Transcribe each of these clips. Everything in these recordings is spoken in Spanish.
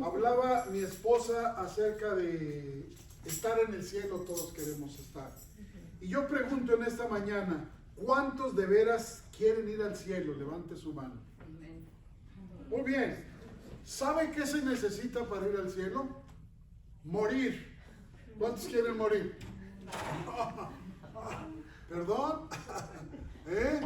Hablaba mi esposa acerca de estar en el cielo, todos queremos estar. Y yo pregunto en esta mañana, ¿cuántos de veras quieren ir al cielo? Levante su mano. Muy bien. ¿Sabe qué se necesita para ir al cielo? Morir. ¿Cuántos quieren morir? ¿Perdón? ¿Eh?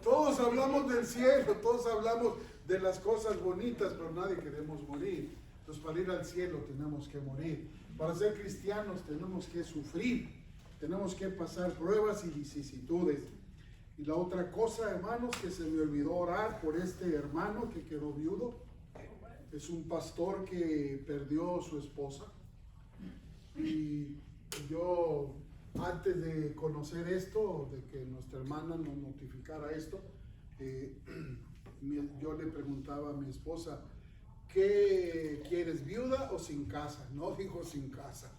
Todos hablamos del cielo, todos hablamos de las cosas bonitas, pero nadie queremos morir. Entonces, para ir al cielo tenemos que morir. Para ser cristianos tenemos que sufrir, tenemos que pasar pruebas y vicisitudes. Y la otra cosa, hermanos, que se me olvidó orar por este hermano que quedó viudo. Es un pastor que perdió su esposa. Y yo, antes de conocer esto, de que nuestra hermana nos notificara esto, yo le preguntaba a mi esposa, ¿qué quieres, viuda o sin casa? No, dijo sin casa.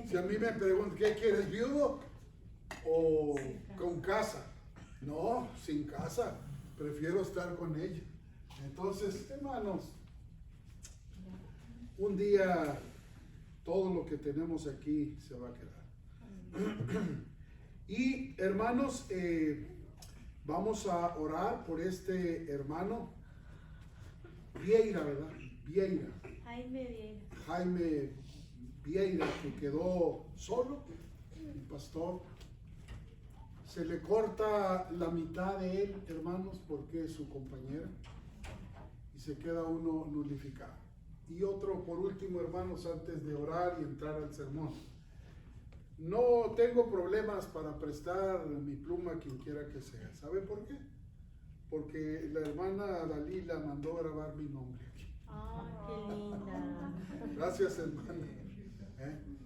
Si a mí me preguntan, ¿qué quieres, viudo o con casa? No, sin casa, prefiero estar con ella. Entonces, hermanos, un día todo lo que tenemos aquí se va a quedar. Y hermanos, vamos a orar por este hermano Vieira, ¿verdad? Vieira. Jaime Vieira, que quedó solo, el pastor. Se le corta la mitad de él, hermanos, porque es su compañera, y se queda uno nulificado. Y otro, por último, hermanos, antes de orar y entrar al sermón. No tengo problemas para prestar mi pluma a quien quiera que sea. ¿Sabe por qué? Porque la hermana Dalila mandó grabar mi nombre aquí. ¡Ay, qué linda! Gracias, hermana.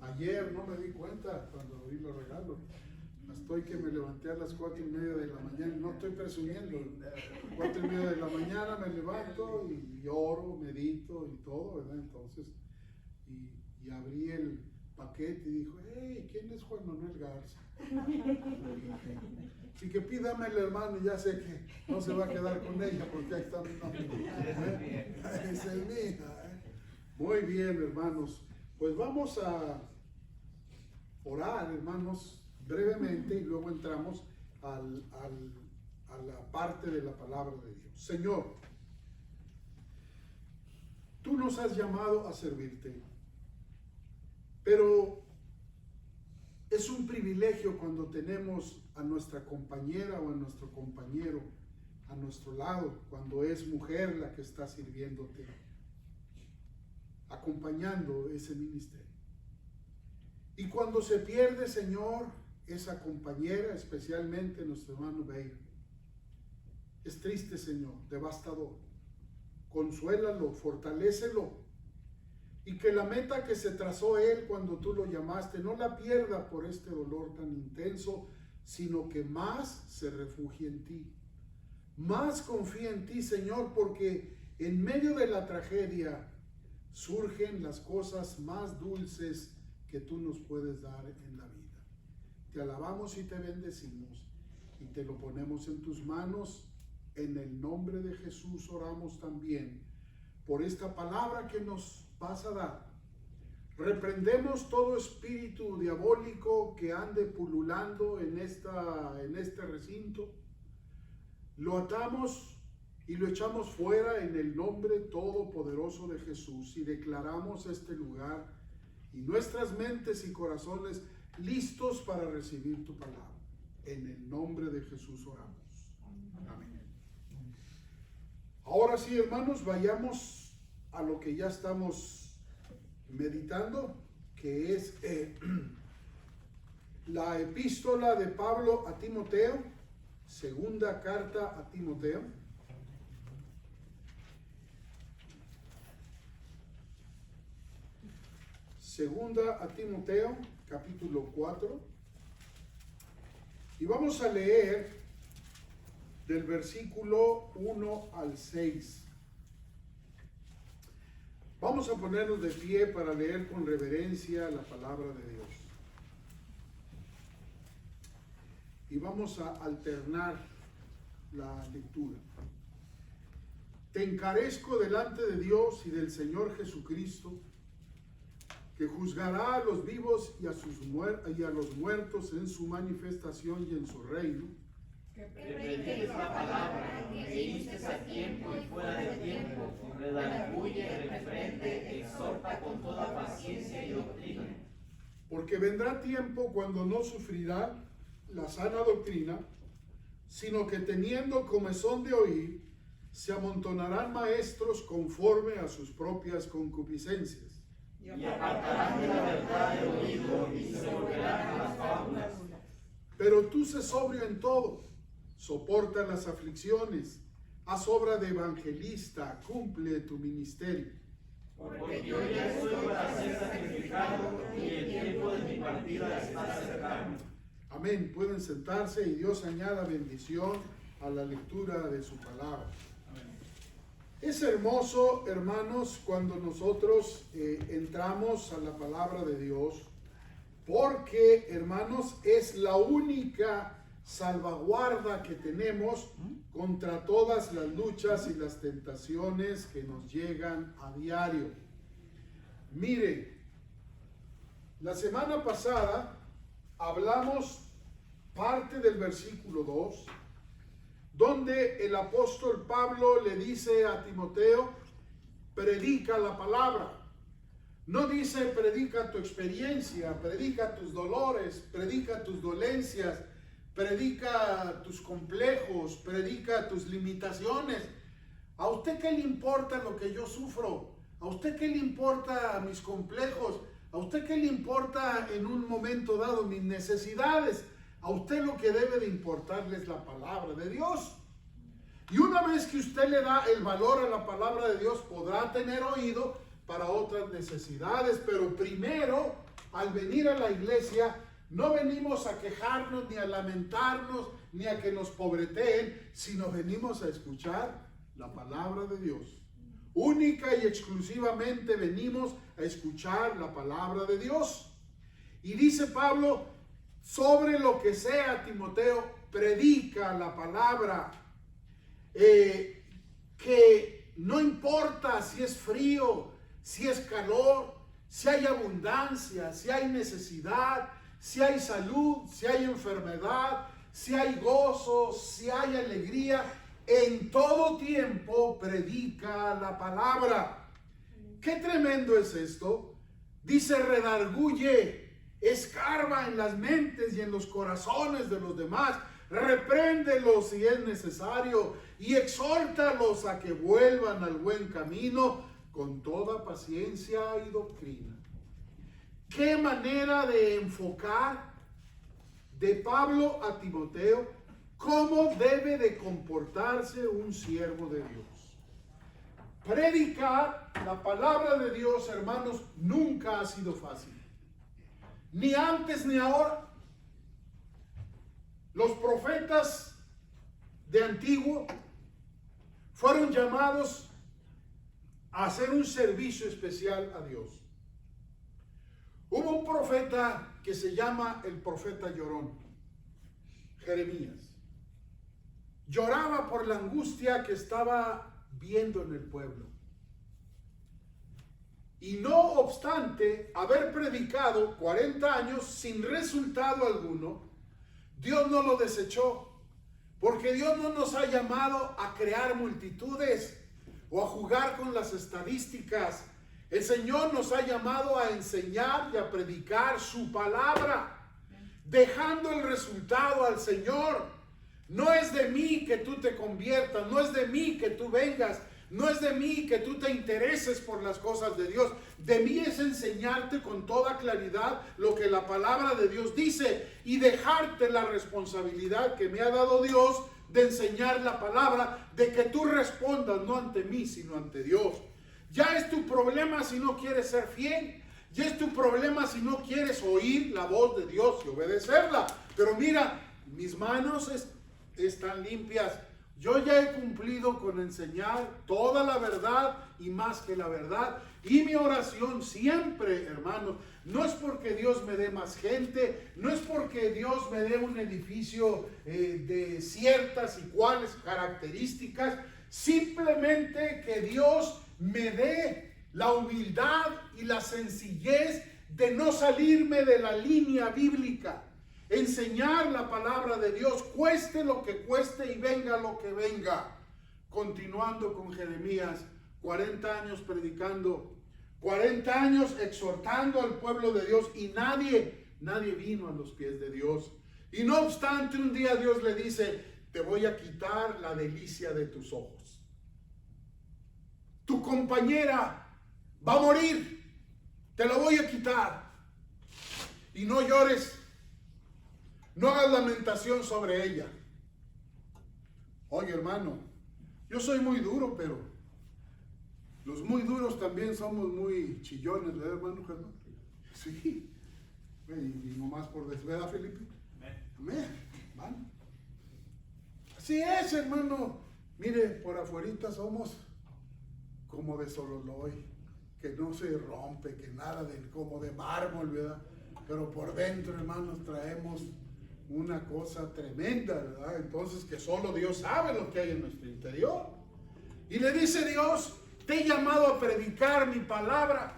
Ayer no me di cuenta cuando vi los regalos. Estoy que me levanté a las 4:30 de la mañana. No estoy presumiendo. 4:30 de la mañana me levanto y oro, medito y todo, ¿verdad? Entonces, y abrí el paquete y dijo, hey, ¿quién es Juan Manuel Garza? Así que pídame el hermano y ya sé que no se va a quedar con ella porque ahí está mi nombre. Esa es mi hija. Muy bien, hermanos. Pues vamos a orar, hermanos, brevemente, y luego entramos a la parte de la palabra de Dios. Señor, tú nos has llamado a servirte, pero es un privilegio cuando tenemos a nuestra compañera o a nuestro compañero a nuestro lado, cuando es mujer la que está sirviéndote, acompañando ese ministerio. Y cuando se pierde, Señor, esa compañera, especialmente nuestro hermano Beir, es triste, Señor, devastador. Consuélalo, fortalécelo, y que la meta que se trazó él cuando tú lo llamaste no la pierda por este dolor tan intenso, sino que más se refugie en ti, más confía en ti, Señor, porque en medio de la tragedia surgen las cosas más dulces que tú nos puedes dar en la vida. Te alabamos y te bendecimos y te lo ponemos en tus manos. En el nombre de Jesús oramos también por esta palabra que nos vas a dar. Reprendemos todo espíritu diabólico que ande pululando en este recinto. Lo atamos y lo echamos fuera en el nombre todopoderoso de Jesús y declaramos este lugar y nuestras mentes y corazones listos para recibir tu palabra. En el nombre de Jesús oramos. Amén. Ahora sí, hermanos, vayamos a lo que ya estamos meditando, que es la epístola de Pablo a Timoteo, segunda carta a Timoteo. Segunda a Timoteo, capítulo 4. Y vamos a leer del versículo 1 al 6. Vamos a ponernos de pie para leer con reverencia la palabra de Dios. Y vamos a alternar la lectura. te encarezco delante de Dios y del Señor Jesucristo, que juzgará a los vivos y a los muertos en su manifestación y en su reino. Que prediques la palabra, que instes a tiempo y fuera de tiempo, redarguye, reprende, exhorta con toda paciencia y doctrina. Porque vendrá tiempo cuando no sufrirá la sana doctrina, sino que teniendo comezón de oír, se amontonarán maestros conforme a sus propias concupiscencias. Y apartarán de la verdad el oído y se volverán a las fábulas. Pero tú sé sobrio en todo, soporta las aflicciones, haz obra de evangelista, cumple tu ministerio. Porque yo ya estoy para ser sacrificado y el tiempo de mi partida está cercano. Amén. Pueden sentarse y Dios añada bendición a la lectura de su palabra. Es hermoso, hermanos, cuando nosotros entramos a la palabra de Dios, porque, hermanos, es la única salvaguarda que tenemos contra todas las luchas y las tentaciones que nos llegan a diario. Mire, la semana pasada hablamos parte del versículo 2, donde el apóstol Pablo le dice a Timoteo, predica la palabra. No dice predica tu experiencia, predica tus dolores, predica tus dolencias, predica tus complejos, predica tus limitaciones. ¿A usted qué le importa lo que yo sufro? ¿A usted qué le importa mis complejos? ¿A usted qué le importa en un momento dado mis necesidades? A usted lo que debe de importarle es la palabra de Dios. Y una vez que usted le da el valor a la palabra de Dios, podrá tener oído para otras necesidades. Pero primero, al venir a la iglesia, no venimos a quejarnos, ni a lamentarnos, ni a que nos pobreteen, sino venimos a escuchar la palabra de Dios. Única y exclusivamente venimos a escuchar la palabra de Dios. Y dice Pablo, sobre lo que sea, Timoteo, predica la palabra, que no importa si es frío, si es calor, si hay abundancia, si hay necesidad, si hay salud, si hay enfermedad, si hay gozo, si hay alegría, en todo tiempo predica la palabra. Qué tremendo es esto. Dice, redarguye, escarba en las mentes y en los corazones de los demás, repréndelos si es necesario y exhórtalos a que vuelvan al buen camino con toda paciencia y doctrina. Qué manera de enfocar de Pablo a Timoteo cómo debe de comportarse un siervo de Dios. Predicar la palabra de Dios, hermanos, nunca ha sido fácil. Ni antes ni ahora. Los profetas de antiguo fueron llamados a hacer un servicio especial a Dios. Hubo un profeta que se llama el profeta llorón, Jeremías. Lloraba por la angustia que estaba viendo en el pueblo. Y no obstante haber predicado 40 años sin resultado alguno, Dios no lo desechó, porque Dios no nos ha llamado a crear multitudes o a jugar con las estadísticas. El Señor nos ha llamado a enseñar y a predicar su palabra, dejando el resultado al Señor. No es de mí que tú te conviertas, no es de mí que tú vengas, no es de mí que tú te intereses por las cosas de Dios. De mí es enseñarte con toda claridad lo que la palabra de Dios dice y dejarte la responsabilidad que me ha dado Dios de enseñar la palabra, de que tú respondas no ante mí, sino ante Dios. Ya es tu problema si no quieres ser fiel. Ya es tu problema si no quieres oír la voz de Dios y obedecerla. Pero mira, mis manos están limpias. Yo ya he cumplido con enseñar toda la verdad y más que la verdad. Y mi oración siempre, hermanos, no es porque Dios me dé más gente, no es porque Dios me dé un edificio de ciertas y cuales características, Simplemente que Dios me dé la humildad y la sencillez de no salirme de la línea bíblica. Enseñar la palabra de Dios, cueste lo que cueste y venga lo que venga. Continuando con Jeremías, 40 años predicando, 40 años exhortando al pueblo de Dios, y nadie vino a los pies de Dios. Y no obstante, un día Dios le dice: te voy a quitar la delicia de tus ojos. Tu compañera va a morir, te la voy a quitar. Y no llores, no hagas lamentación sobre ella. Oye, hermano, yo soy muy duro, pero los muy duros también somos muy chillones, ¿verdad, hermano Germán? Sí. Y nomás por decir, ¿verdad, Felipe? Amén. Hermano. Así es, hermano. Mire, por afuerita somos como de sololoy, que no se rompe, que nada de, como de mármol, ¿verdad? Pero por dentro, hermanos, traemos una cosa tremenda, ¿verdad? Entonces, que solo Dios sabe lo que hay en nuestro interior. Y le dice Dios: te he llamado a predicar mi palabra.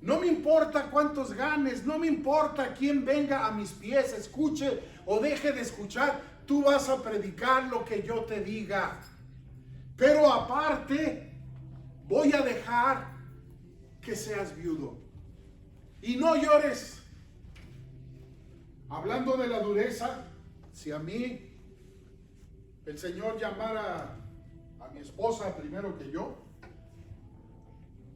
No me importa cuántos ganes, no me importa quién venga a mis pies, escuche o deje de escuchar. Tú vas a predicar lo que yo te diga. Pero aparte, voy a dejar que seas viudo. Y no llores. Hablando de la dureza, si a mí el Señor llamara a mi esposa primero que yo,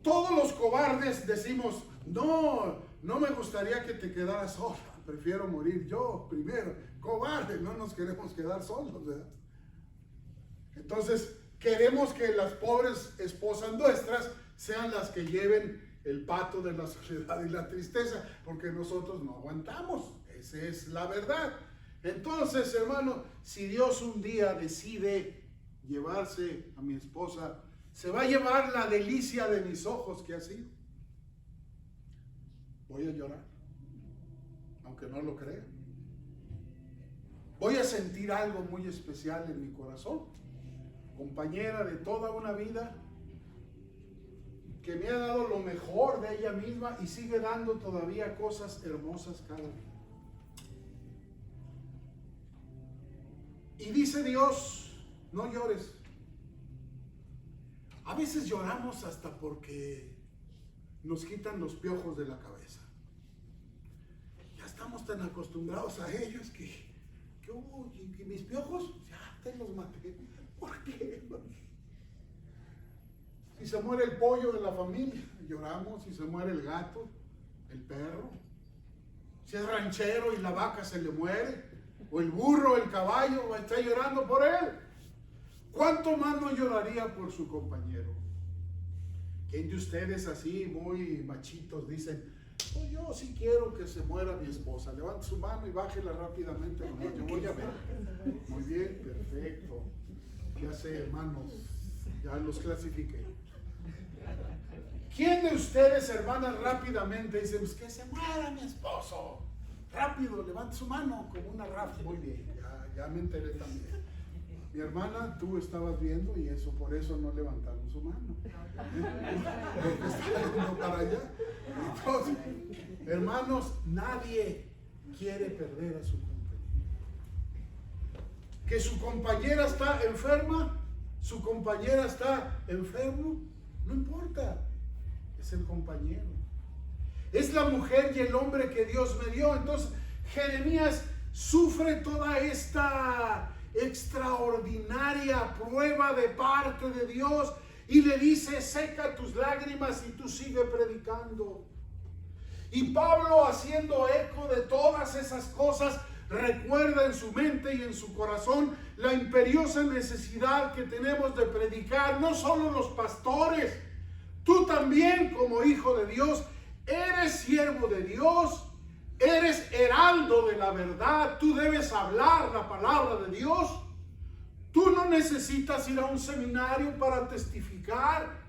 todos los cobardes decimos: no me gustaría que te quedaras sola, prefiero morir yo primero. Cobardes, no nos queremos quedar solos, ¿verdad? Entonces, queremos que las pobres esposas nuestras sean las que lleven el pato de la soledad y la tristeza, porque nosotros no aguantamos. Esa es la verdad. Entonces, hermano, si Dios un día decide llevarse a mi esposa, se va a llevar la delicia de mis ojos que ha sido. Voy a llorar, aunque no lo crea. Voy a sentir algo muy especial en mi corazón. Compañera de toda una vida, que me ha dado lo mejor de ella misma y sigue dando todavía cosas hermosas cada día. Y dice Dios: no llores. A veces lloramos hasta porque nos quitan los piojos de la cabeza. Ya estamos tan acostumbrados a ellos que mis piojos, ya te los maté. ¿Por qué? Si se muere el pollo de la familia, lloramos. Si se muere el gato, el perro. Si es ranchero y la vaca se le muere, o el burro, el caballo, está llorando por él. ¿Cuánto más no lloraría por su compañero? ¿Quién de ustedes así, muy machitos, dicen: pues yo sí quiero que se muera mi esposa? Levante su mano y bájela rápidamente. No, yo voy a ver. Muy bien, perfecto. Ya sé, hermanos, ya los clasifiqué. ¿Quién de ustedes, hermanas, rápidamente dicen: pues que se muera mi esposo? Rápido, levante su mano como una rafa. Muy bien, ya me enteré también. Mi hermana, tú estabas viendo y eso, por eso no levantaron su mano. Porque está yendo para allá. Entonces, hermanos, nadie quiere perder a su compañera. Que su compañera está enferma, su compañera está enfermo, no importa. Es el compañero. Es la mujer y el hombre que Dios me dio. Entonces, Jeremías sufre toda esta extraordinaria prueba de parte de Dios y le dice: seca tus lágrimas y tú sigue predicando. Y Pablo, haciendo eco de todas esas cosas, recuerda en su mente y en su corazón la imperiosa necesidad que tenemos de predicar. No solo los pastores, tú también, como hijo de Dios, eres siervo de Dios, eres heraldo de la verdad. Tú debes hablar la palabra de Dios. Tú no necesitas ir a un seminario para testificar.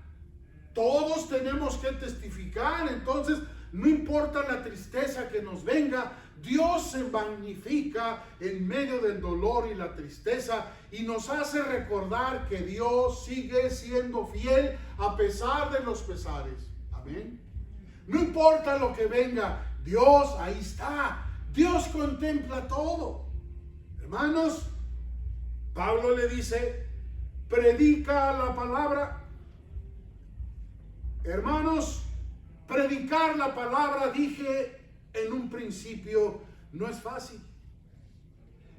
Todos tenemos que testificar. Entonces, no importa la tristeza que nos venga, Dios se magnifica en medio del dolor y la tristeza y nos hace recordar que Dios sigue siendo fiel a pesar de los pesares. Amén. No importa lo que venga, Dios ahí está. Dios contempla todo. Hermanos, Pablo le dice, predica la palabra. Hermanos, predicar la palabra, dije en un principio, no es fácil.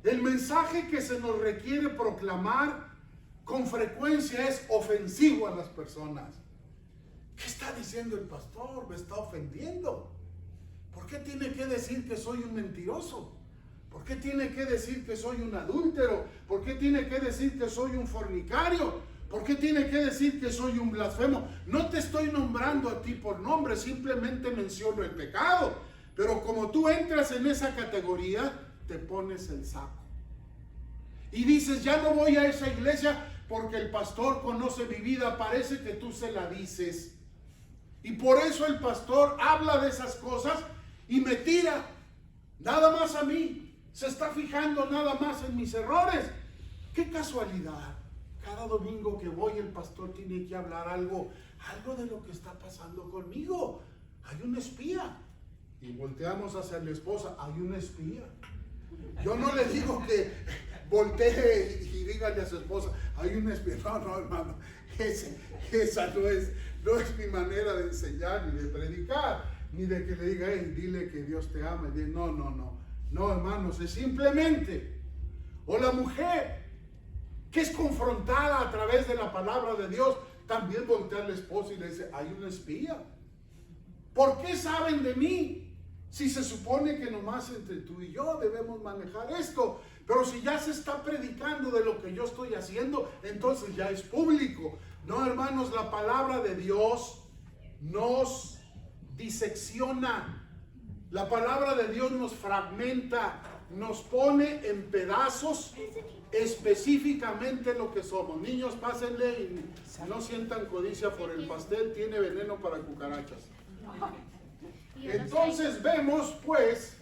El mensaje que se nos requiere proclamar con frecuencia es ofensivo a las personas. ¿Qué está diciendo el pastor? Me está ofendiendo. ¿Por qué tiene que decir que soy un mentiroso? ¿Por qué tiene que decir que soy un adúltero? ¿Por qué tiene que decir que soy un fornicario? ¿Por qué tiene que decir que soy un blasfemo? No te estoy nombrando a ti por nombre, simplemente menciono el pecado. Pero como tú entras en esa categoría, te pones el saco. Y dices, ya no voy a esa iglesia porque el pastor conoce mi vida, parece que tú se la dices. Y por eso el pastor habla de esas cosas y me tira nada más a mí. Se está fijando nada más en mis errores. ¡Qué casualidad! Cada domingo que voy el pastor tiene que hablar algo de lo que está pasando conmigo. Hay un espía. Y volteamos hacia la esposa, hay un espía. Yo no le digo que voltee y dígale a su esposa, hay un espía. No, hermano, esa no es mi manera de enseñar ni de predicar, ni de que le diga, hey, dile que Dios te ama. No, hermanos, es simplemente, o la mujer que es confrontada a través de la palabra de Dios, también voltea a la esposa y le dice, hay un espía. ¿Por qué saben de mí? Si se supone que nomás entre tú y yo debemos manejar esto. Pero si ya se está predicando de lo que yo estoy haciendo, entonces ya es público. No, hermanos, la palabra de Dios nos disecciona. La palabra de Dios nos fragmenta, nos pone en pedazos específicamente lo que somos. Niños, pásenle y no sientan codicia por el pastel, tiene veneno para cucarachas. Entonces vemos pues,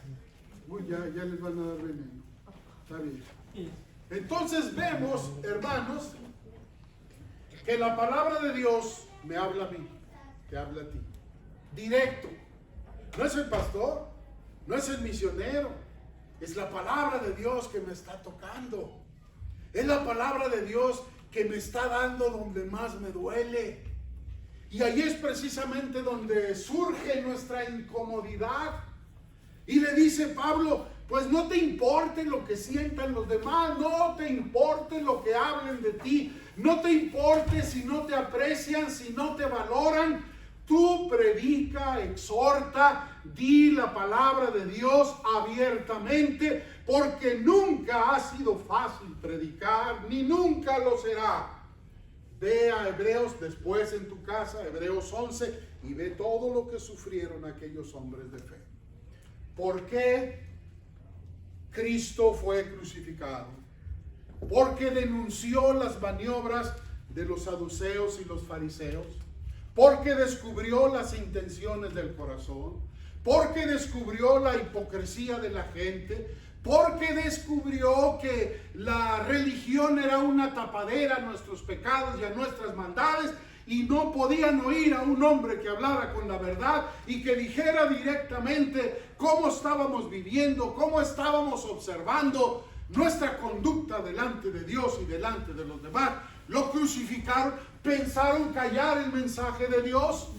ya les van a dar veneno, está bien. Entonces vemos, hermanos, que la palabra de Dios me habla a mí, te habla a ti, directo. No es el pastor, no es el misionero, es la palabra de Dios que me está tocando. Es la palabra de Dios que me está dando donde más me duele. Y ahí es precisamente donde surge nuestra incomodidad. Y le dice Pablo, pues no te importe lo que sientan los demás, no te importe lo que hablen de ti, no te importe si no te aprecian, si no te valoran. Tú predica, exhorta, di la palabra de Dios abiertamente, porque nunca ha sido fácil predicar, ni nunca lo será. Ve a Hebreos después en tu casa, Hebreos 11, y ve todo lo que sufrieron aquellos hombres de fe. ¿Por qué Cristo fue crucificado? Porque denunció las maniobras de los saduceos y los fariseos, porque descubrió las intenciones del corazón, porque descubrió la hipocresía de la gente, porque descubrió que la religión era una tapadera a nuestros pecados y a nuestras maldades, y no podían oír a un hombre que hablara con la verdad y que dijera directamente cómo estábamos viviendo, cómo estábamos observando nuestra conducta delante de Dios y delante de los demás. Lo crucificaron, pensaron callar el mensaje de Dios,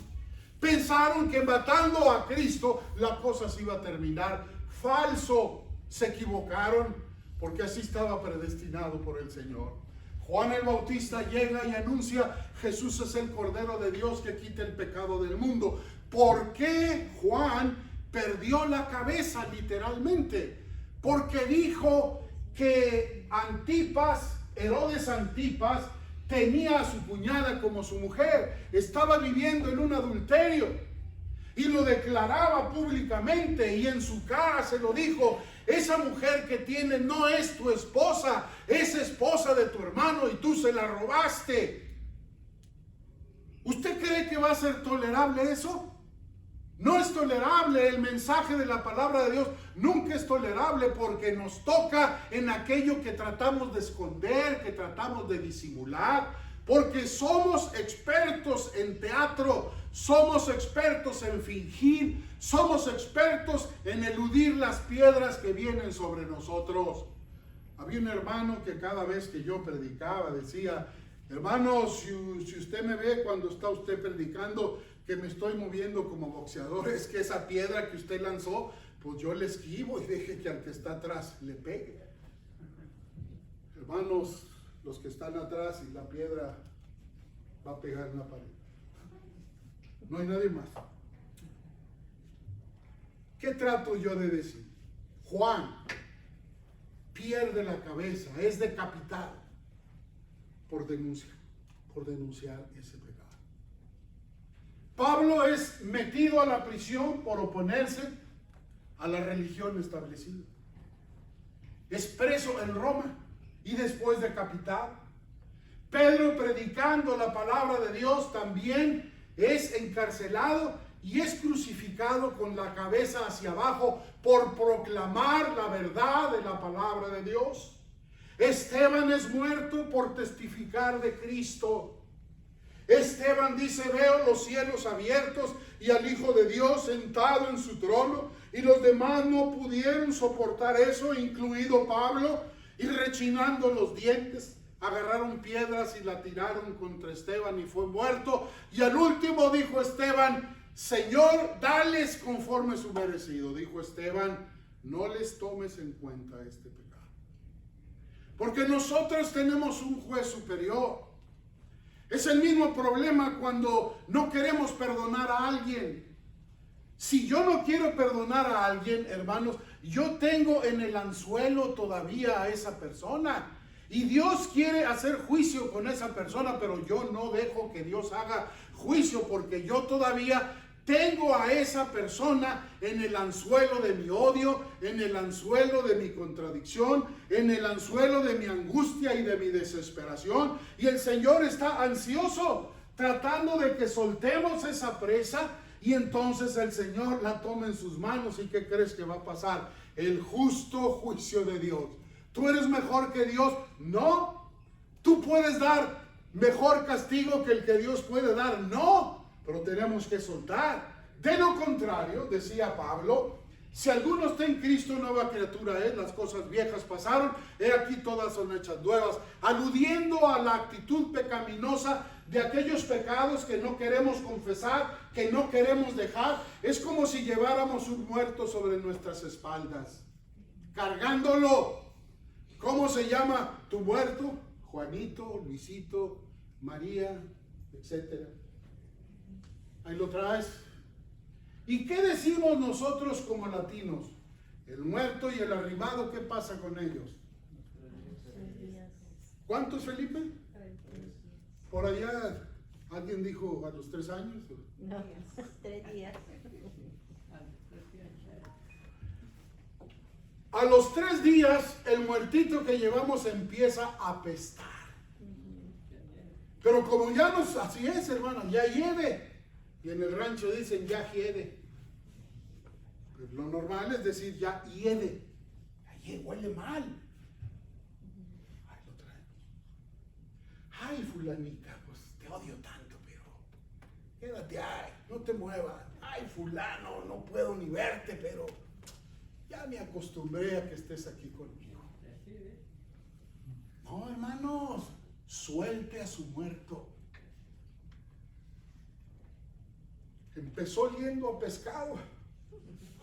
pensaron que matando a Cristo la cosa se iba a terminar. Falso. Se equivocaron, porque así estaba predestinado por el Señor. Juan el Bautista llega y anuncia, Jesús es el Cordero de Dios que quita el pecado del mundo. ¿Por qué Juan perdió la cabeza literalmente? Porque dijo que Antipas, Herodes Antipas, tenía a su cuñada como su mujer, estaba viviendo en un adulterio. Y lo declaraba públicamente y en su cara se lo dijo, esa mujer que tiene no es tu esposa, es esposa de tu hermano y tú se la robaste. ¿Usted cree que va a ser tolerable eso? No es tolerable. El mensaje de la palabra de Dios nunca es tolerable, porque nos toca en aquello que tratamos de esconder, que tratamos de disimular, porque somos expertos en teatro, somos expertos en fingir, somos expertos en eludir las piedras que vienen sobre nosotros. Había un hermano que cada vez que yo predicaba decía: hermano, si usted me ve cuando está usted predicando que me estoy moviendo como boxeador, es que esa piedra que usted lanzó, pues yo le esquivo y deje que al que está atrás le pegue. Hermanos, los que están atrás y la piedra va a pegar en la pared. No hay nadie más. ¿Qué trato yo de decir? Juan pierde la cabeza, es decapitado por denunciar ese pecado. Pablo es metido a la prisión por oponerse a la religión establecida. Es preso en Roma y después decapitado. Pedro, predicando la palabra de Dios, también es encarcelado y es crucificado con la cabeza hacia abajo por proclamar la verdad de la palabra de Dios. Esteban es muerto por testificar de Cristo. Esteban dice: veo los cielos abiertos y al Hijo de Dios sentado en su trono. Y los demás no pudieron soportar eso, incluido Pablo, y rechinando los dientes agarraron piedras y la tiraron contra Esteban y fue muerto. Y al último dijo Esteban: Señor, dales conforme su merecido. Dijo Esteban: no les tomes en cuenta este pecado. Porque nosotros tenemos un juez superior. Es el mismo problema cuando no queremos perdonar a alguien. Si yo no quiero perdonar a alguien, hermanos, yo tengo en el anzuelo todavía a esa persona. Y Dios quiere hacer juicio con esa persona, pero yo no dejo que Dios haga juicio, porque yo todavía tengo a esa persona en el anzuelo de mi odio, en el anzuelo de mi contradicción, en el anzuelo de mi angustia y de mi desesperación. Y el Señor está ansioso, tratando de que soltemos esa presa, y entonces el Señor la toma en sus manos. ¿Y qué crees que va a pasar? El justo juicio de Dios. ¿Tú eres mejor que Dios? No. ¿Tú puedes dar mejor castigo que el que Dios puede dar? No. Pero tenemos que soltar. De lo contrario, decía Pablo, si alguno está en Cristo, nueva criatura es, las cosas viejas pasaron, he aquí todas son hechas nuevas, aludiendo a la actitud pecaminosa de aquellos pecados que no queremos confesar, que no queremos dejar. Es como si lleváramos un muerto sobre nuestras espaldas, cargándolo. ¿Cómo se llama tu muerto? Juanito, Luisito, María, etcétera. Ahí lo traes. ¿Y qué decimos nosotros como latinos? El muerto y el arrimado, ¿qué pasa con ellos? ¿Cuántos, Felipe? Por allá, ¿alguien dijo a los 3 años? No, 3 días. A los 3 días, el muertito que llevamos empieza a apestar. Pero como ya nos, así es, hermano, ya hiede. Y en el rancho dicen ya hiede. Pues lo normal es decir ya hiede. Ay, huele mal. Ahí lo traemos. Ay, fulanita, pues te odio tanto, pero quédate ahí, no te muevas. Ay, fulano, no puedo ni verte, pero ya me acostumbré a que estés aquí conmigo. No, hermanos, suelte a su muerto. Empezó oliendo a pescado.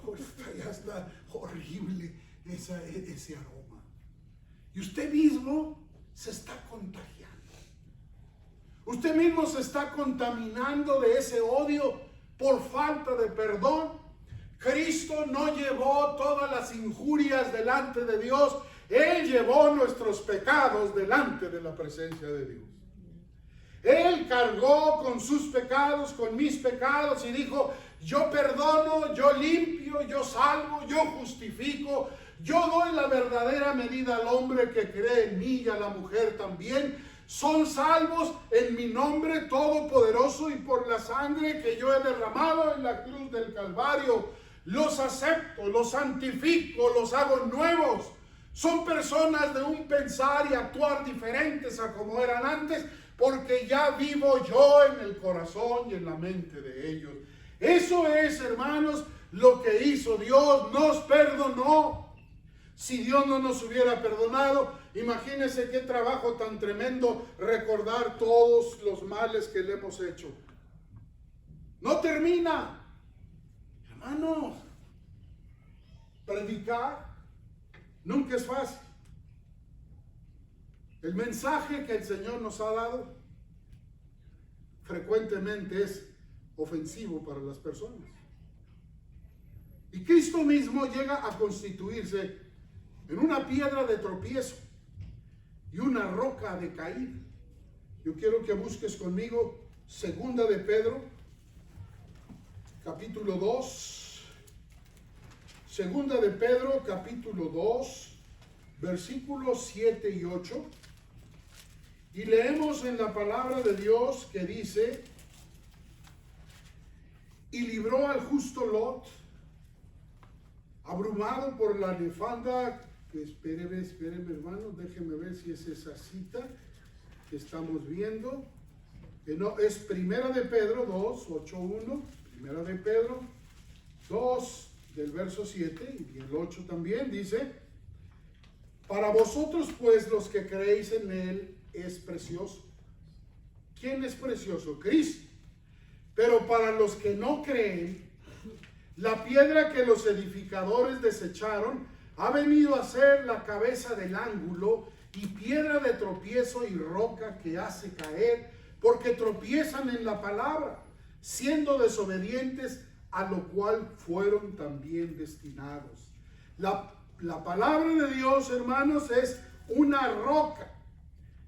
Ahorita ya está horrible ese aroma. Y usted mismo se está contagiando. Usted mismo se está contaminando de ese odio por falta de perdón. Cristo no llevó todas las injurias delante de Dios. Él llevó nuestros pecados delante de la presencia de Dios. Él cargó con sus pecados, con mis pecados, y dijo: yo perdono, yo limpio, yo salvo, yo justifico, yo doy la verdadera medida al hombre que cree en mí y a la mujer también. son salvos en mi nombre todopoderoso y por la sangre que yo he derramado en la cruz del Calvario. Los acepto, los santifico, los hago nuevos. Son personas de un pensar y actuar diferentes a como eran antes, porque ya vivo yo en el corazón y en la mente de ellos. Eso es, hermanos, lo que hizo Dios. Nos perdonó. Si Dios no nos hubiera perdonado, imagínense qué trabajo tan tremendo recordar todos los males que le hemos hecho. No termina. Hermanos, predicar nunca es fácil. El mensaje que el Señor nos ha dado frecuentemente es ofensivo para las personas. Y Cristo mismo llega a constituirse en una piedra de tropiezo y una roca de caída. Yo quiero que busques conmigo Segunda de Pedro, capítulo 2. Segunda de Pedro, capítulo 2, versículos 7 y 8. Y leemos en la palabra de Dios que dice: y libró al justo Lot, abrumado por la nefanda, que espéreme hermanos, déjenme ver si es esa cita que estamos viendo, que no, es Primera de Pedro 2, 8, 1, Primera de Pedro 2, del verso 7 y el 8 también, dice: para vosotros pues los que creéis en él es precioso. ¿Quién es precioso? Cristo. Pero para los que no creen, la piedra que los edificadores desecharon ha venido a ser la cabeza del ángulo y piedra de tropiezo y roca que hace caer, porque tropiezan en la palabra, siendo desobedientes, a lo cual fueron también destinados. La palabra de Dios, hermanos, es una roca.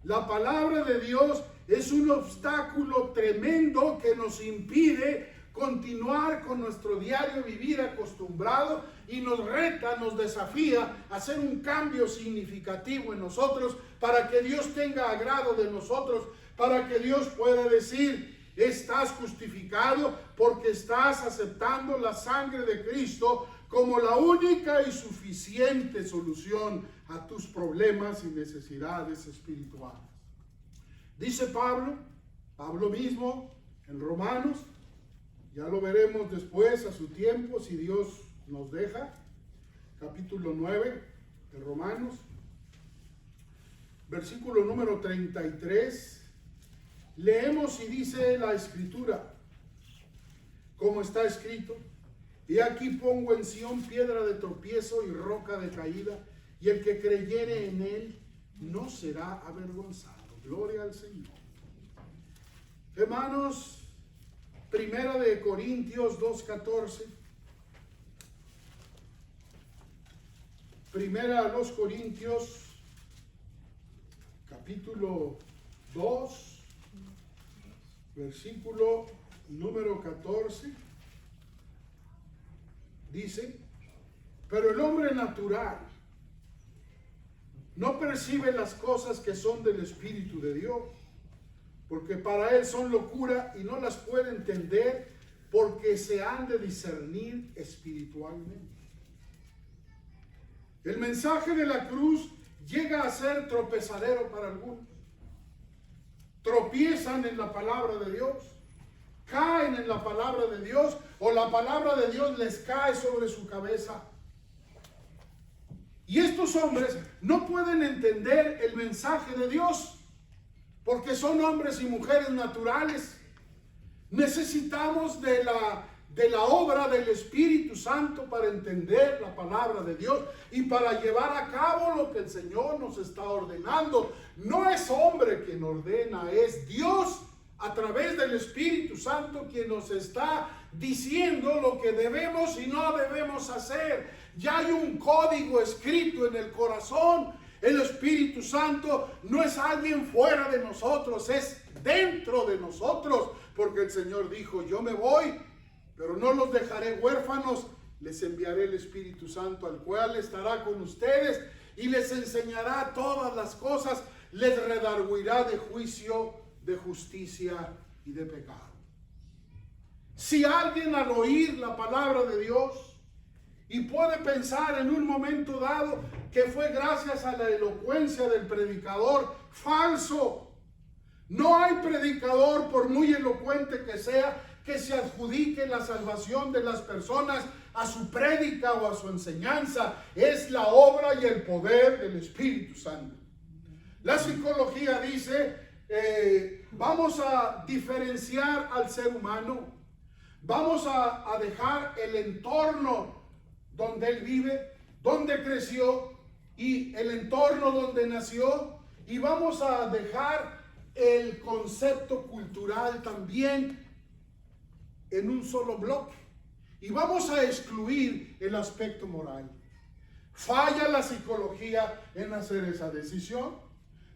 La palabra de Dios es un obstáculo tremendo que nos impide continuar con nuestro diario vivir acostumbrado y nos reta, nos desafía a hacer un cambio significativo en nosotros para que Dios tenga agrado de nosotros, para que Dios pueda decir: estás justificado porque estás aceptando la sangre de Cristo como la única y suficiente solución a tus problemas y necesidades espirituales. Dice Pablo mismo en Romanos, ya lo veremos después a su tiempo, si Dios nos deja, capítulo 9 de Romanos, versículo número 33, leemos y dice la Escritura, como está escrito: y aquí pongo en Sión piedra de tropiezo y roca de caída, y el que creyere en él no será avergonzado. Gloria al Señor. Hermanos, Primera de Corintios 2:14. Primera a los Corintios, capítulo 2, versículo número 14. Dice: pero el hombre natural no percibe las cosas que son del Espíritu de Dios, porque para él son locura y no las puede entender, porque se han de discernir espiritualmente. El mensaje de la cruz llega a ser tropezadero para algunos. Tropiezan en la palabra de Dios, caen en la palabra de Dios, o la palabra de Dios les cae sobre su cabeza. Y estos hombres no pueden entender el mensaje de Dios, porque son hombres y mujeres naturales. Necesitamos de la obra del Espíritu Santo para entender la palabra de Dios y para llevar a cabo lo que el Señor nos está ordenando. No es hombre quien ordena, es Dios a través del Espíritu Santo quien nos está diciendo lo que debemos y no debemos hacer. Ya hay un código escrito en el corazón. El Espíritu Santo no es alguien fuera de nosotros, es dentro de nosotros, porque el Señor dijo: yo me voy, pero no los dejaré huérfanos, les enviaré el Espíritu Santo, al cual estará con ustedes y les enseñará todas las cosas les redarguirá de juicio, de justicia y de pecado. Si alguien al oír la palabra de Dios y puede pensar en un momento dado que fue gracias a la elocuencia del predicador, falso. No hay predicador, por muy elocuente que sea, que se adjudique la salvación de las personas a su prédica o a su enseñanza. Es la obra y el poder del Espíritu Santo. La psicología dice, vamos a diferenciar al ser humano, vamos a dejar el entorno donde él vive, donde creció y el entorno donde nació, y vamos a dejar el concepto cultural también en un solo bloque, y vamos a excluir el aspecto moral. Falla la psicología en hacer esa decisión,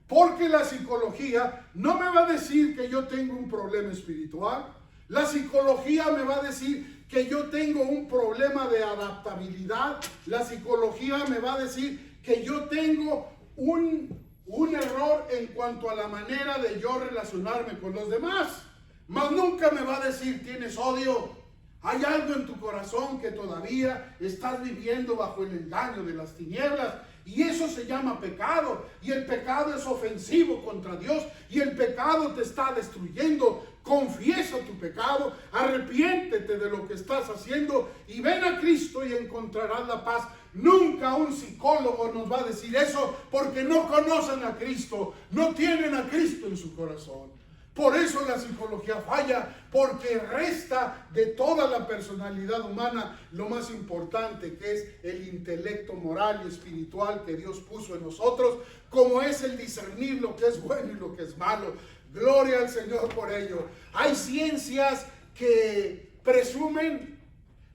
porque la psicología no me va a decir que yo tengo un problema espiritual. La psicología me va a decir que yo tengo un problema de adaptabilidad. La psicología me va a decir que yo tengo un error en cuanto a la manera de yo relacionarme con los demás. Mas nunca me va a decir tienes odio. Hay algo en tu corazón que todavía estás viviendo bajo el engaño de las tinieblas. Y eso se llama pecado. Y el pecado es ofensivo contra Dios. Y el pecado te está destruyendo. Confiesa tu pecado. Arrepiéntete de lo que estás haciendo. Y ven a Cristo y encontrarás la paz. Nunca un psicólogo nos va a decir eso, porque no conocen a Cristo. No tienen a Cristo en su corazón. Por eso la psicología falla, porque resta de toda la personalidad humana lo más importante, que es el intelecto moral y espiritual que Dios puso en nosotros, como es el discernir lo que es bueno y lo que es malo. Gloria al Señor por ello. Hay ciencias que presumen,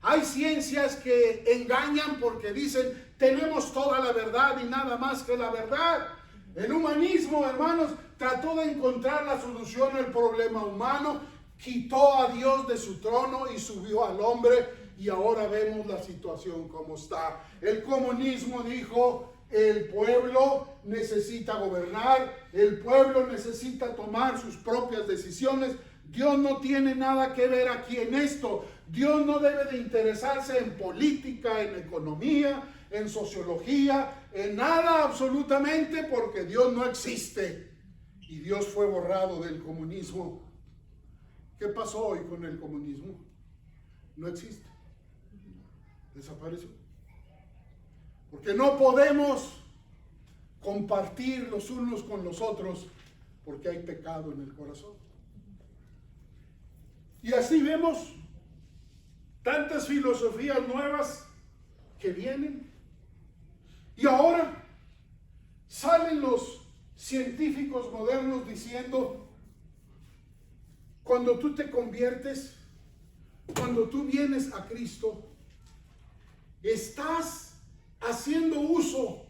hay ciencias que engañan porque dicen tenemos toda la verdad y nada más que la verdad. El humanismo, hermanos, trató de encontrar la solución al problema humano, quitó a Dios de su trono y subió al hombre, y ahora vemos la situación como está. El comunismo dijo, el pueblo necesita gobernar, el pueblo necesita tomar sus propias decisiones. Dios no tiene nada que ver aquí en esto. Dios no debe de interesarse en política, en economía, en sociología, en nada absolutamente, porque Dios no existe. Y Dios fue borrado del comunismo. ¿Qué pasó hoy con el comunismo? No existe. Desapareció. Porque no podemos compartir los unos con los otros, porque hay pecado en el corazón. Y así vemos tantas filosofías nuevas que vienen. Y ahora salen los científicos modernos diciendo, cuando tú te conviertes, cuando tú vienes a Cristo, estás haciendo uso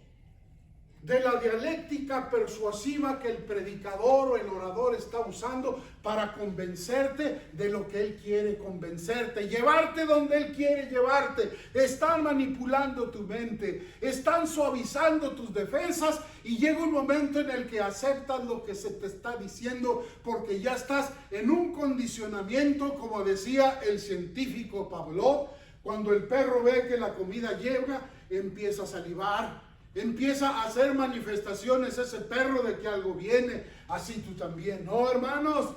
de la dialéctica persuasiva que el predicador o el orador está usando para convencerte de lo que él quiere convencerte, llevarte donde él quiere llevarte. Están manipulando tu mente, están suavizando tus defensas, y llega un momento en el que aceptas lo que se te está diciendo, porque ya estás en un condicionamiento, como decía el científico Pavlov. Cuando el perro ve que la comida llega, empieza a salivar. Empieza a hacer manifestaciones ese perro de que algo viene. Así tú también. No, hermanos.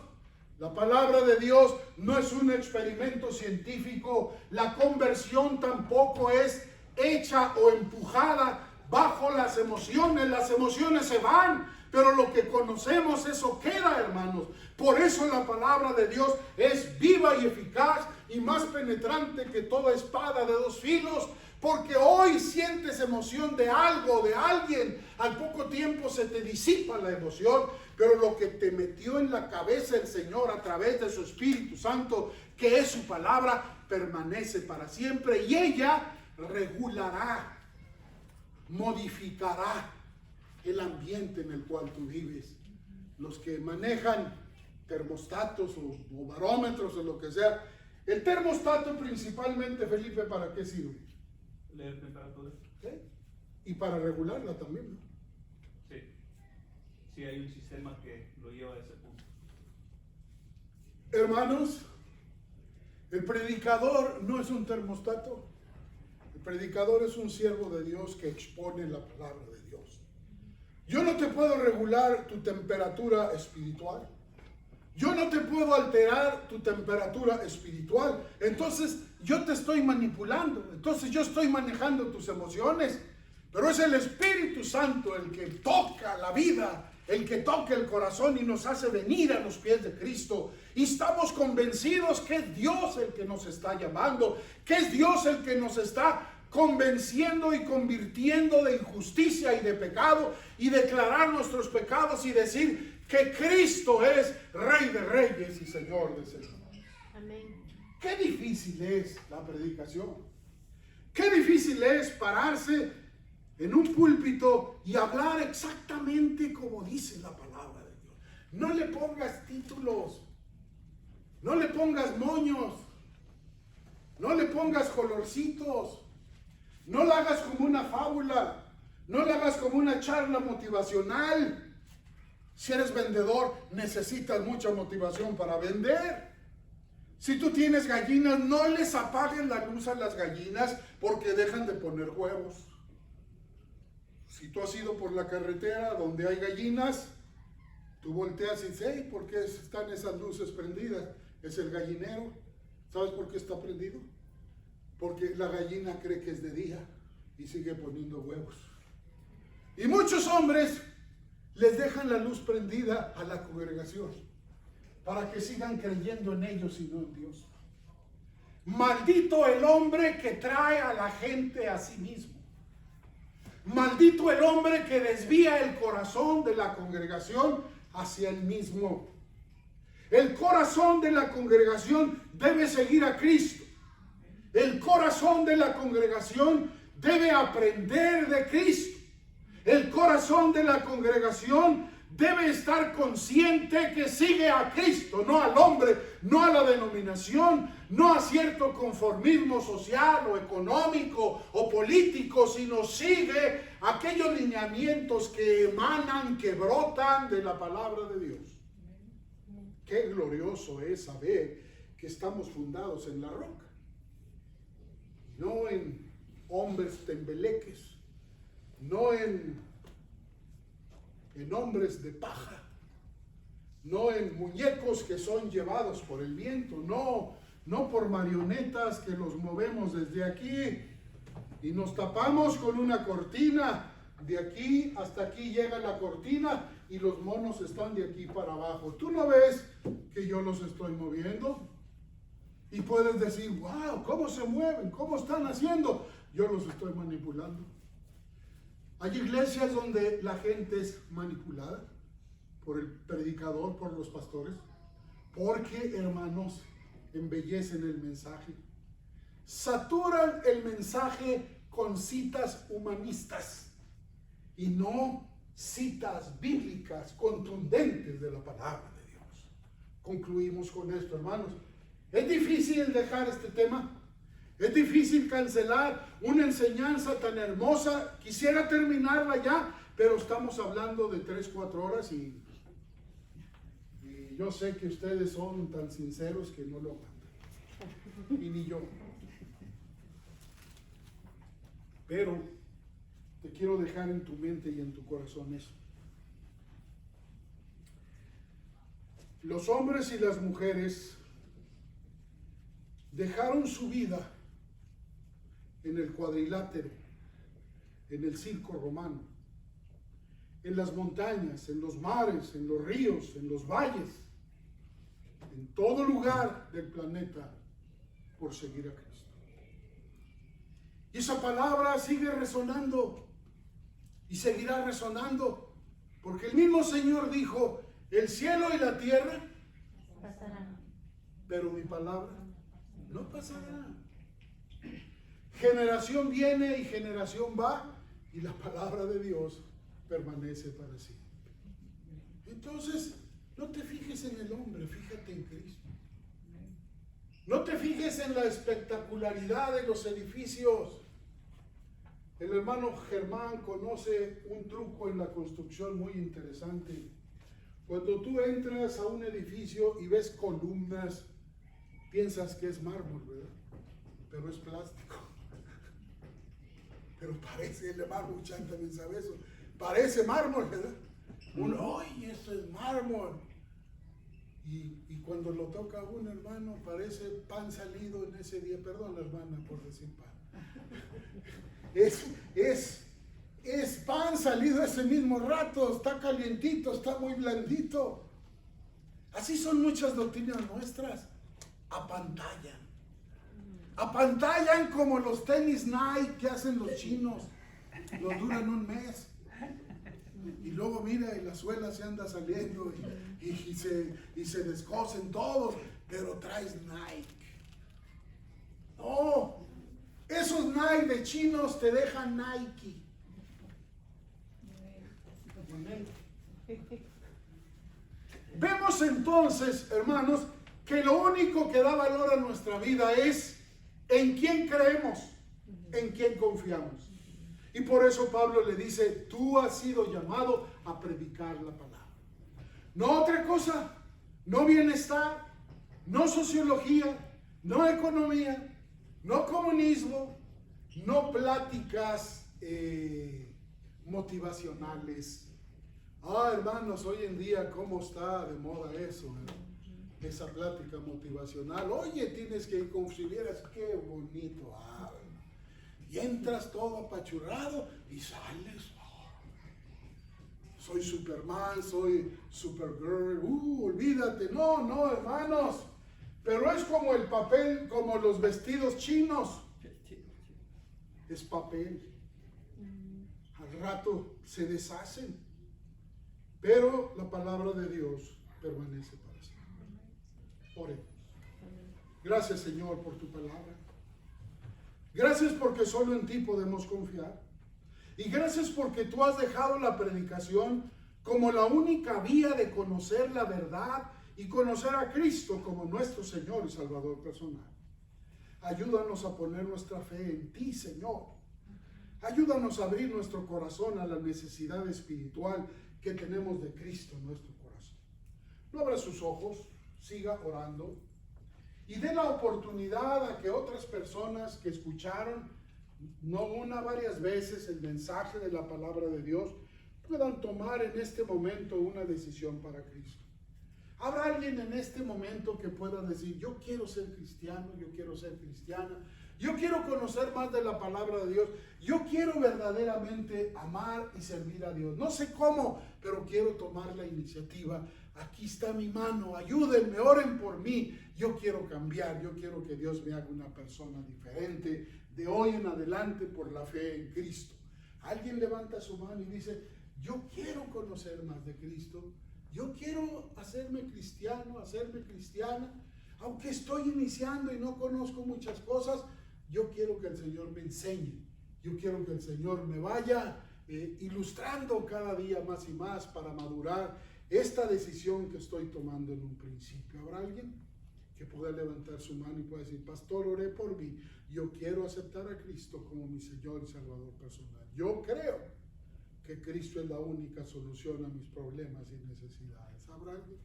La palabra de Dios no es un experimento científico. La conversión tampoco es hecha o empujada bajo las emociones. Las emociones se van, pero lo que conocemos, eso queda, hermanos. Por eso la palabra de Dios es viva y eficaz y más penetrante que toda espada de dos filos. Porque hoy sientes emoción de algo, de alguien, al poco tiempo se te disipa la emoción, pero lo que te metió en la cabeza el Señor a través de su Espíritu Santo, que es su palabra, permanece para siempre, y ella regulará, modificará el ambiente en el cual tú vives. Los que manejan termostatos o barómetros o lo que sea, el termostato principalmente, Felipe, ¿para qué sirve? Leer temperaturas. ¿Sí? Y para regularla también, ¿no? Sí. sí hay un sistema que lo lleva a ese punto. Hermanos, el predicador no es un termostato. El predicador es un siervo de Dios que expone la palabra de Dios. Yo no te puedo regular tu temperatura espiritual. Yo no te puedo alterar tu temperatura espiritual. Entonces yo te estoy manipulando. Entonces yo estoy manejando tus emociones. Pero es el Espíritu Santo el que toca la vida, el que toca el corazón y nos hace venir a los pies de Cristo. Y estamos convencidos que es Dios el que nos está llamando, que es Dios el que nos está convenciendo y convirtiendo de injusticia y de pecado, y declarar nuestros pecados y decir que Cristo es Rey de Reyes y Señor de Señores. Amén. Qué difícil es la predicación. Qué difícil es pararse en un púlpito y hablar exactamente como dice la palabra de Dios. No le pongas títulos, no le pongas moños, no le pongas colorcitos, no la hagas como una fábula, no la hagas como una charla motivacional. Si eres vendedor, necesitas mucha motivación para vender. Si tú tienes gallinas, no les apaguen la luz a las gallinas porque dejan de poner huevos. Si tú has ido por la carretera donde hay gallinas, tú volteas y dices, hey, ¿por qué están esas luces prendidas? Es el gallinero. ¿Sabes por qué está prendido? Porque la gallina cree que es de día y sigue poniendo huevos. Y muchos hombres les dejan la luz prendida a la congregación para que sigan creyendo en ellos y no en Dios. Maldito el hombre que trae a la gente a sí mismo. Maldito el hombre que desvía el corazón de la congregación hacia él mismo. El corazón de la congregación debe seguir a Cristo. El corazón de la congregación debe aprender de Cristo. El corazón de la congregación debe estar consciente que sigue a Cristo, no al hombre, no a la denominación, no a cierto conformismo social o económico o político, sino sigue aquellos lineamientos que emanan, que brotan de la palabra de Dios. Qué glorioso es saber que estamos fundados en la roca, no en hombres tembeleques, no en hombres de paja, no en muñecos que son llevados por el viento, no por marionetas que los movemos desde aquí y nos tapamos con una cortina. De aquí hasta aquí llega la cortina y los monos están de aquí para abajo. ¿Tú no ves que yo los estoy moviendo? Y puedes decir, wow, ¿cómo se mueven? ¿Cómo están haciendo? Yo los estoy manipulando. Hay iglesias donde la gente es manipulada por el predicador, por los pastores, porque, hermanos, embellecen el mensaje, saturan el mensaje con citas humanistas y no citas bíblicas contundentes de la palabra de Dios. Concluimos con esto, hermanos. Es difícil dejar este tema. Es difícil cancelar una enseñanza tan hermosa. Quisiera terminarla ya, pero estamos hablando de 3-4 horas y yo sé que ustedes son tan sinceros que no lo aguantan. Y ni yo. Pero te quiero dejar en tu mente y en tu corazón eso. Los hombres y las mujeres dejaron su vida en el cuadrilátero, en el circo romano, en las montañas, en los mares, en los ríos, en los valles, en todo lugar del planeta por seguir a Cristo. Y esa palabra sigue resonando y seguirá resonando, porque el mismo Señor dijo, el cielo y la tierra Pasarán. pero mi palabra no pasará. Generación viene y generación va, y la palabra de Dios permanece para siempre. Entonces, no te fijes en el hombre, fíjate en Cristo. No te fijes en la espectacularidad de los edificios. El hermano Germán conoce un truco en la construcción muy interesante. Cuando tú entras a un edificio y ves columnas, piensas que es mármol, ¿verdad? Pero es plástico. Pero parece, el hermano Uchán también sabe eso, parece mármol, ¿verdad? Uno, ¡ay, esto es mármol! Y cuando lo toca un hermano, parece pan salido en ese día. Perdón, hermana, por decir pan. Es pan salido ese mismo rato, está calientito, está muy blandito. Así son muchas doctrinas nuestras. Apantallan como los tenis Nike que hacen los chinos. Los duran un mes. Y luego mira, y la suela se anda saliendo y se descosen todos, pero traes Nike. No, esos Nike de chinos te dejan Nike. Vemos entonces, hermanos, que lo único que da valor a nuestra vida es en quién creemos, en quién confiamos. Y por eso Pablo le dice, tú has sido llamado a predicar la palabra. No otra cosa, no bienestar, no sociología, no economía, no comunismo, no pláticas motivacionales. Hermanos, hoy en día cómo está de moda eso, ¿verdad? Esa plática motivacional. Oye, tienes que ir con si vieras qué bonito habla. Y entras todo apachurrado y sales. Soy Superman, soy Supergirl. Olvídate. No, hermanos. Pero es como el papel, como los vestidos chinos. Es papel. Al rato se deshacen. Pero la palabra de Dios permanece para siempre. Oremos. Gracias, Señor, por tu palabra. Gracias porque solo en ti podemos confiar. Y gracias porque tú has dejado la predicación como la única vía de conocer la verdad y conocer a Cristo como nuestro Señor y Salvador personal. Ayúdanos a poner nuestra fe en ti, Señor. Ayúdanos a abrir nuestro corazón a la necesidad espiritual que tenemos de Cristo en nuestro corazón. No abra sus ojos, siga orando y dé la oportunidad a que otras personas que escucharon, no una, varias veces el mensaje de la palabra de Dios, puedan tomar en este momento una decisión para Cristo. ¿Habrá alguien en este momento que pueda decir, yo quiero ser cristiano, yo quiero ser cristiana, yo quiero conocer más de la palabra de Dios, yo quiero verdaderamente amar y servir a Dios? No sé cómo, pero quiero tomar la iniciativa. Aquí está mi mano, ayúdenme, oren por mí. Yo quiero cambiar, yo quiero que Dios me haga una persona diferente de hoy en adelante por la fe en Cristo. Alguien levanta su mano y dice, yo quiero conocer más de Cristo, yo quiero hacerme cristiano, hacerme cristiana, aunque estoy iniciando y no conozco muchas cosas, yo quiero que el Señor me enseñe, yo quiero que el Señor me vaya ilustrando cada día más y más para madurar esta decisión que estoy tomando en un principio. ¿Habrá alguien que pueda levantar su mano y pueda decir, pastor, oré por mí, yo quiero aceptar a Cristo como mi Señor y Salvador personal? Yo creo que Cristo es la única solución a mis problemas y necesidades. ¿Habrá alguien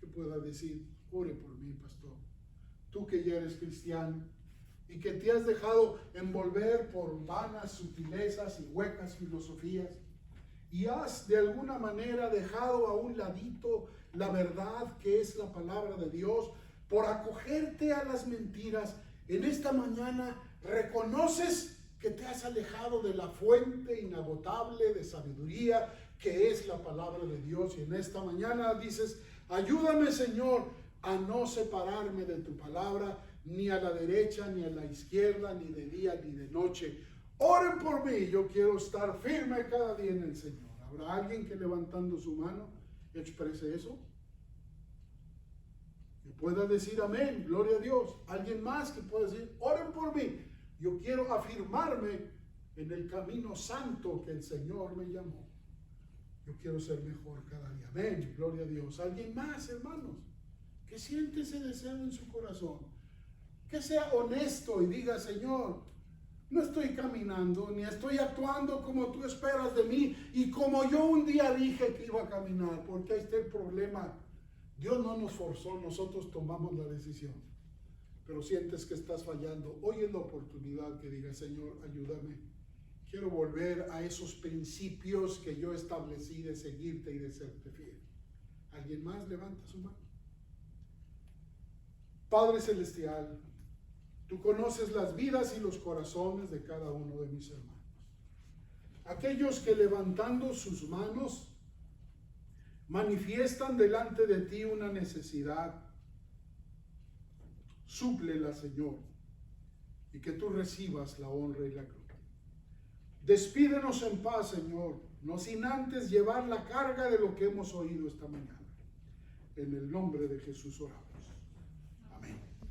que pueda decir, ore por mí, pastor? Tú que ya eres cristiano y que te has dejado envolver por vanas sutilezas y huecas filosofías y has de alguna manera dejado a un ladito la verdad que es la palabra de Dios por acogerte a las mentiras, en esta mañana reconoces que te has alejado de la fuente inagotable de sabiduría que es la palabra de Dios, y en esta mañana dices, ayúdame, Señor, a no separarme de tu palabra, ni a la derecha, ni a la izquierda, ni de día, ni de noche. Oren por mí, yo quiero estar firme cada día en el Señor. ¿Habrá alguien que levantando su mano exprese eso? Que pueda decir amén, gloria a Dios. Alguien más que pueda decir, oren por mí, yo quiero afirmarme en el camino santo que el Señor me llamó. Yo quiero ser mejor cada día. Amén, gloria a Dios. Alguien más, hermanos, que siente ese deseo en su corazón, que sea honesto y diga, Señor, No estoy caminando, ni estoy actuando como tú esperas de mí y como yo un día dije que iba a caminar, porque ahí está el problema. Dios no nos forzó, nosotros tomamos la decisión. Pero sientes que estás fallando. Hoy es la oportunidad que digas, Señor, ayúdame. Quiero volver a esos principios que yo establecí de seguirte y de serte fiel. ¿Alguien más levanta su mano? Padre Celestial, tú conoces las vidas y los corazones de cada uno de mis hermanos. Aquellos que levantando sus manos manifiestan delante de ti una necesidad, súplela, Señor, y que tú recibas la honra y la gloria. Despídenos en paz, Señor, no sin antes llevar la carga de lo que hemos oído esta mañana. En el nombre de Jesús oramos.